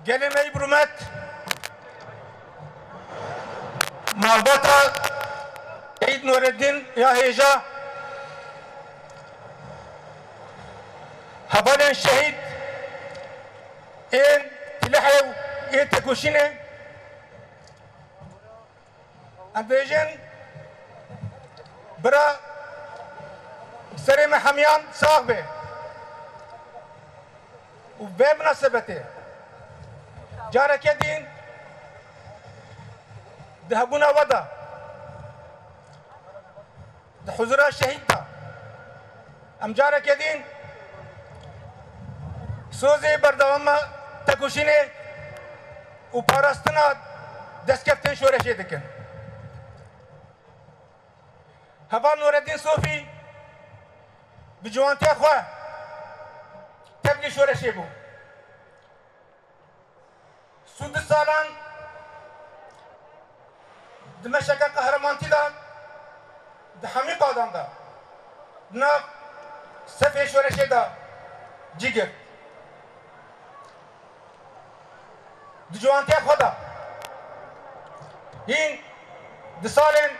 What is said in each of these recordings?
gelime ibrumet mahbata Eid Nureddin ya heja habalen şehit en tilahev en tekuşine ambejin bra سري محميان صاحبه وبمناسبته جارك يدين ذهبونا ودا حضور الشهيد ام جارك يدين سوزي بردوما تكوشينه وبارستنا دسكفتن شورشي دكن هبا نور الدين صوفي بجوانتي أخوة تبلي شورشي بو سود سالان دمشق قهرمانتي دا دحمي قادان دا دنا سفي شورشي دا جيگر بجوانتي أخوة دا هين دسالين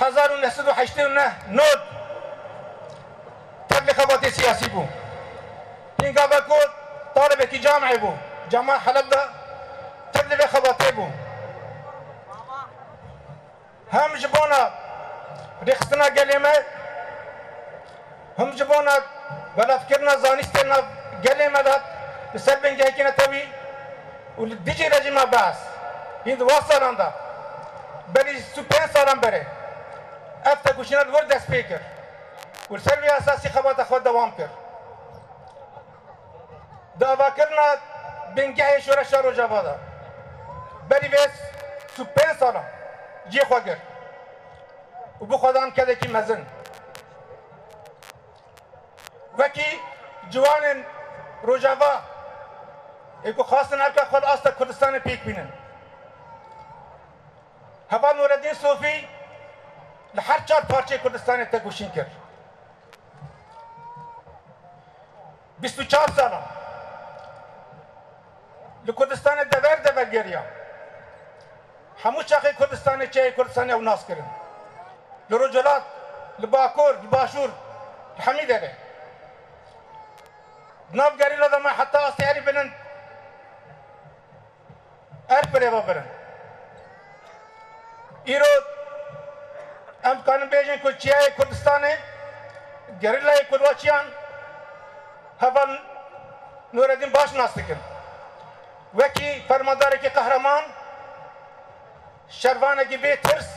1989 نود انتخابات سياسي بو إنجا بكو طالب كي جامعي بو جامعة حلب ده تبلي خباطي بو هم جبونا ريختنا قليمة هم جبونا بلا فكرنا زانستنا قليمة ده بسبب جايكينا توي ولديجي رجيما باس هند واصل عنده بلي سوبين صارن بري افتك وشنا الورد سبيكر والسلبي اساسي خبات اخوات دوام كر دعوا كرنا بنجاهي شورا شارو جابادا بلي بس سوبين صارن جي خواجر وبو خدان كده كي مزن وكي جوان روجافا ايكو خاصة نبكا خود آستا كردستان بيك بينن هوا نور الدين صوفي لحر 4 پارچه کردستان تگوشین کرد 24 ساله لکردستان دور گریا همو چاقی کردستان چه کردستان او ناس کرن لرجلات لباکور لباشور لحمی داره ناف گری لدما حتی استعاری بنن پره برن ایرود ام کانم بیجن کو چیای کردستان گریلای کردواچیان هفن نور الدین باش ناستکن وکی فرماندار کی قهرمان شروانه کی بی ترس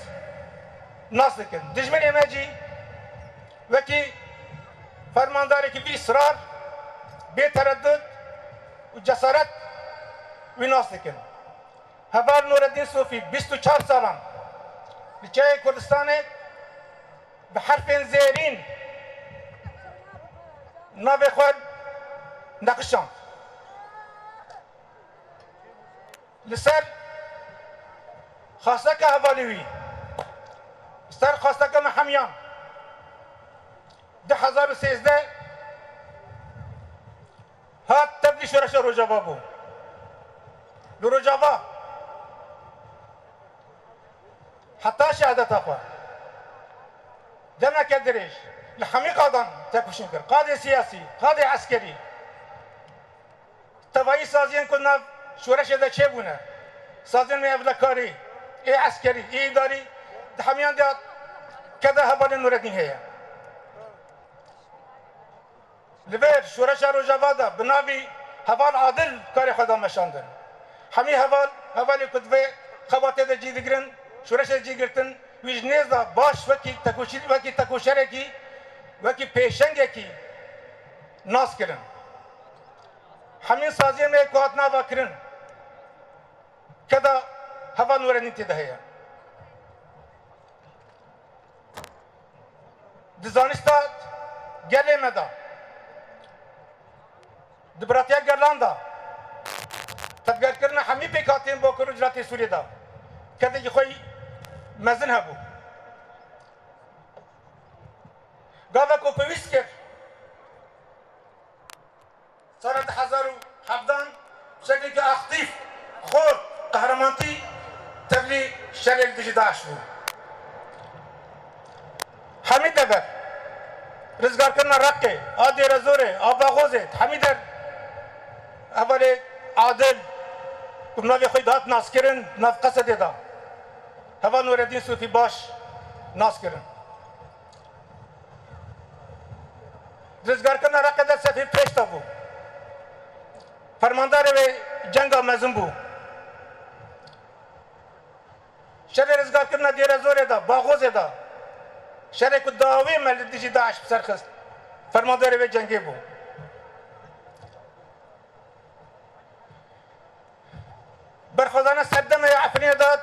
ناستکن دشمن امجی وکی فرماندار کی بی اصرار بی تردد و جسارت وی ناستکن هفن نور الدین صوفی 24 سالان لچای کردستان بحرف زيرين نافي خود نقشان لسر خاصة كهفاليوي سر خاصة كمحميان 2013 هات تبلي شرش روجافا بو لروجافا حتى شهادة أخوة دمنا كدريش لحمي قادم تكوشين كر قاضي سياسي قاضي عسكري تبعي سازين كنا شورش ده شبونا سازين ما يبلا كاري ايه عسكري ايه اداري دحميان ده كذا هبال نور الدين هي لبير شورش روجافا ده بنابي هبال عادل كاري خدا مشاندن حمي هبال كتبه خباته ده جيدگرن شورش جيگرتن ویژنیز دا باش وکی تکوشره کی وکی پیشنگه کی ناس کرن همین سازی میں کوات ناوا کرن کدا هوا نور الدین ده دزانستا گله مدا دبراتیا گرلاندا تدگر کرنا همی پیکاتین با کرو جراتی سوری دا کدا جی خوی مزن هبو قاعدة كوبيسكر سنة 2017 شكل كأخطيف خور قهرمانتي تبلي شلل دجي داعش بو حميد دبر رزقار كرنا رقي آدي رزوري آبا غوزي حميدر أولي عادل كم نافي خوي دات ناس كرن ناف قصد دا هوا نور الدين صوفي باش ناس كرن رزقار كرنا رقي دا سفي پیش بو فرماندار و جنگا مزن بو شر رزقار كرنا دي رزوري دا باغوزي دا شر کو داوی مل دجی داعش سرخست فرماندار و جنگی بو برخوزانه سردم عفرینه داد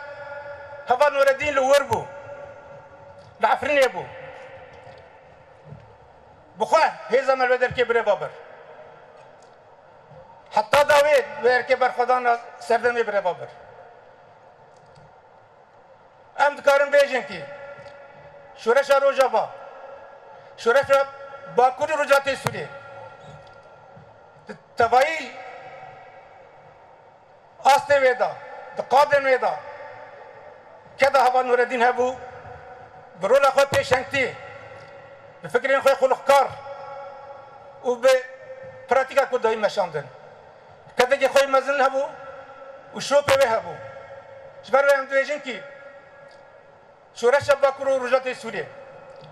هوا نور الدین لور بو لعفرینه بو بخواه هیزا ملودر که بره بابر حتی داوید ویر که برخوزانه سردم بره بابر ام دکارم بیجن کی شورش روجابا شورش باکوری رجاتی سوریه تبایی آسته ویدا دقادن ویدا که دا هوا نور الدین هبو برول خواه پیشنگتی به فکرین خواه خلقکار و به پراتیکا کدایی مشاندن که دا خواه مزن هبو و شو پیوه هبو شبر ویم دویجن کی شورش باکوری رجاتی سوریه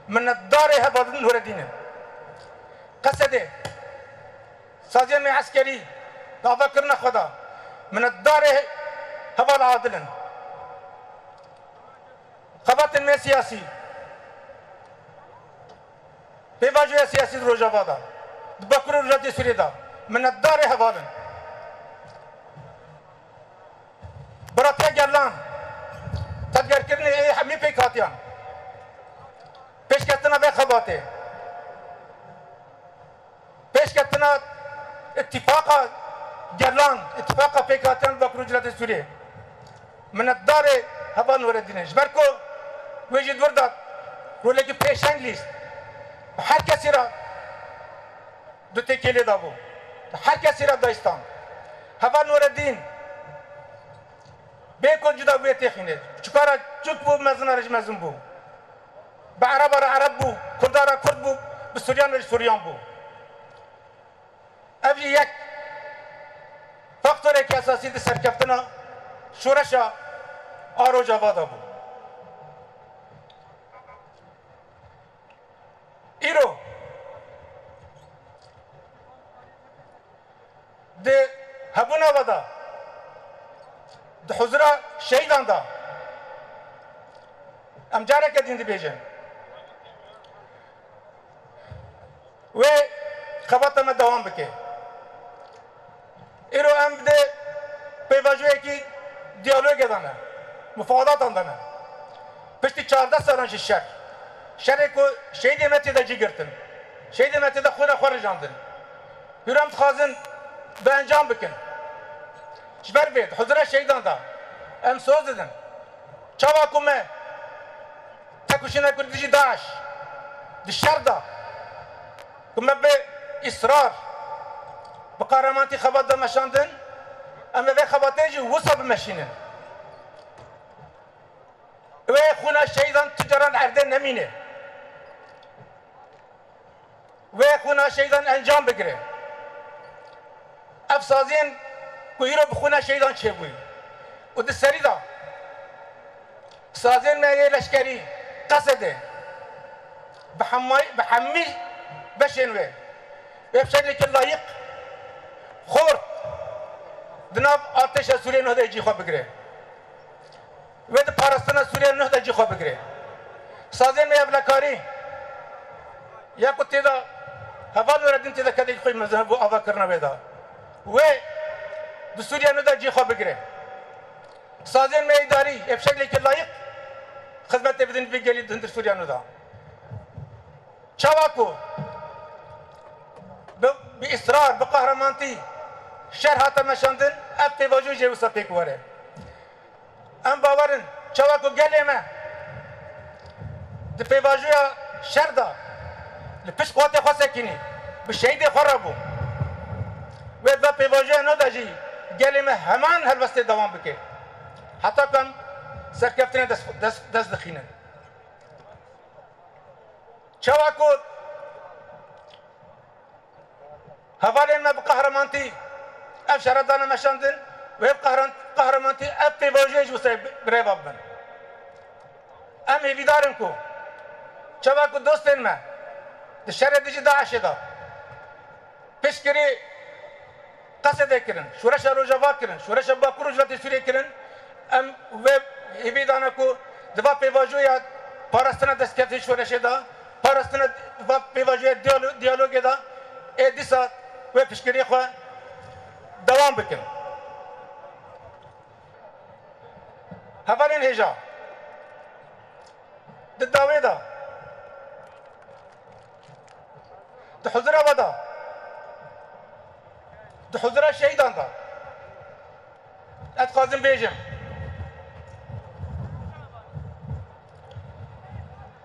من الدار هوا نور الدین قصده سازین میں عسکری دعوه کرنا خدا من الدار هوا العادل قبات میں سیاسی بواجه سیاسی روجابا دا باکوری رجاتی سوریه دا من الدار هوا براتیا گرلان تدگر کرنے ہمی پہ کھاتیاں پیش کتنا بے خباتے پیش کتنا اتفاقا گرلان اتفاقا پہ کھاتیاں باکوری رجاتی سوریه من الدار هوا نور الدین جبر کو ویجد ورداد روله که پیشنگ لیست هر کسی را دو تکیلی دابو هر کسی را دایستان هوا نور الدین بیکن جدا بوی تخینه چکارا چک بو مزن رج مزن بو به عرب را عرب بو کرد را کرد بو به سوریان رج سوریان بو اوی یک فاکتور که اساسی دی سرکفتنا شورشا آرو جوادا بو ایرو ده هبونا ودا ده حضرا شهیدان دا ام جاره که دین دی بیجن و خباتا دوام بکه ایرو ام ده پیواجوه کی دیالوگ دانه مفاوضات دانه پشتی 14 سالانش شر کو شهید متی دا جی گرتن شهید متی دا خود خور جاندن یورم تخازن به انجام بکن جبر بید حضور شهیدان دا ام سوز دادن چاوا کمه تکوشینه کردیجی داعش دی شر دا کمه به اصرار به قهرمانتی خبات دا مشاندن اما به خباته جی وصا بمشینن و خونه شهیدان تجاران عرده نمینه و خونه شهیدان انجام بگیره افسازین کوئی رو بخونه شهیدان چه بوی و ده سری دا سازین میگه لشکری قصده بحمی بشین و بشکلی که لایق خورد دناب آتش سوریه نه جی خواه بگیره و ده پارستان سوریه نه جی خواه بگیره سازین میگه بلکاری یا کو تیدا هوا نور الدین تیدا کدی خوی مذهب و آوا کرنا ویدا و دو سوریه نه جی خواه بگیره سازین میگه اداری بشکلی که لایق خدمت بدین بگیری دندر سوریه نه چاواکو به اصرار به قهرمانتی شهر هاتا مشاندن اب پیواجو جیوسا پیک واره ام باورن چاواکو گلی ما ده پیواجوی شهر دا لپش قوات خواه سکنی به شهید خواه را بو و دا پیواجوی نو دا جی گلی ما همان هلوسته دوام بکه حتی کم سرکفتن دست دخینن چوا کو هوالین ما بقهرمانتی اف شردان مشاندن و قهرمانتی اف پیواجیج بسای بریباب بن ام هیویدارن کو چوا کو دوستین ما ده شر دیجی داعش دا پیشکری قصد کرن شورش روجاوا کرن شورش باکو روجاتی سوری کرن ام و هیویدانا کو دوا پیواجویا پاراستنا دستکفتی شورش دا پاراستنا دوا پیواجویا دیالوگ دا ای دیسا و پیشکری خوا دوام بکن هفالین هجا داوی دا ده حضره ودا ده حضره شهیدان دا اتخازم بیجم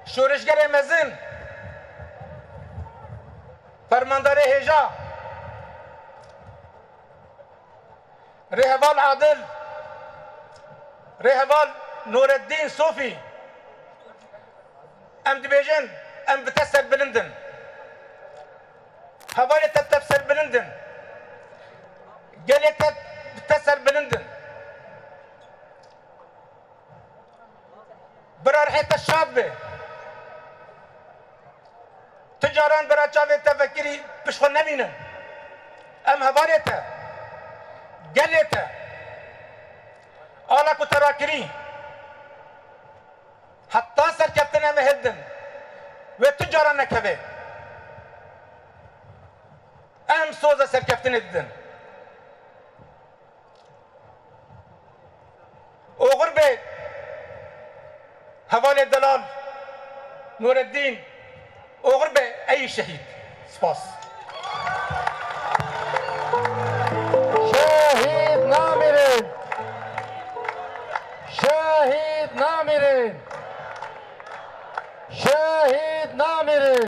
شورشگر مزن فرماندار هجا رهبال عادل رهبال نور الدين صوفي ام دبيجن ام بتسر بلندن هوالي تتفسر بلندن قالت بتسر بلندن برا رحيت الشاطبة تجاران برا جاوي تفكري بشخل نبينا ام هواليتها قالت آلا کو تراکری حتی سرکفتنه مهدن و تجارا نکوه ام سوزا سرکفتنه دیدن اوغر به حوال دلال نور الدین اوغر به ای شهید سپاس شهید نامیرین شهید نامیرین شهید نامیرین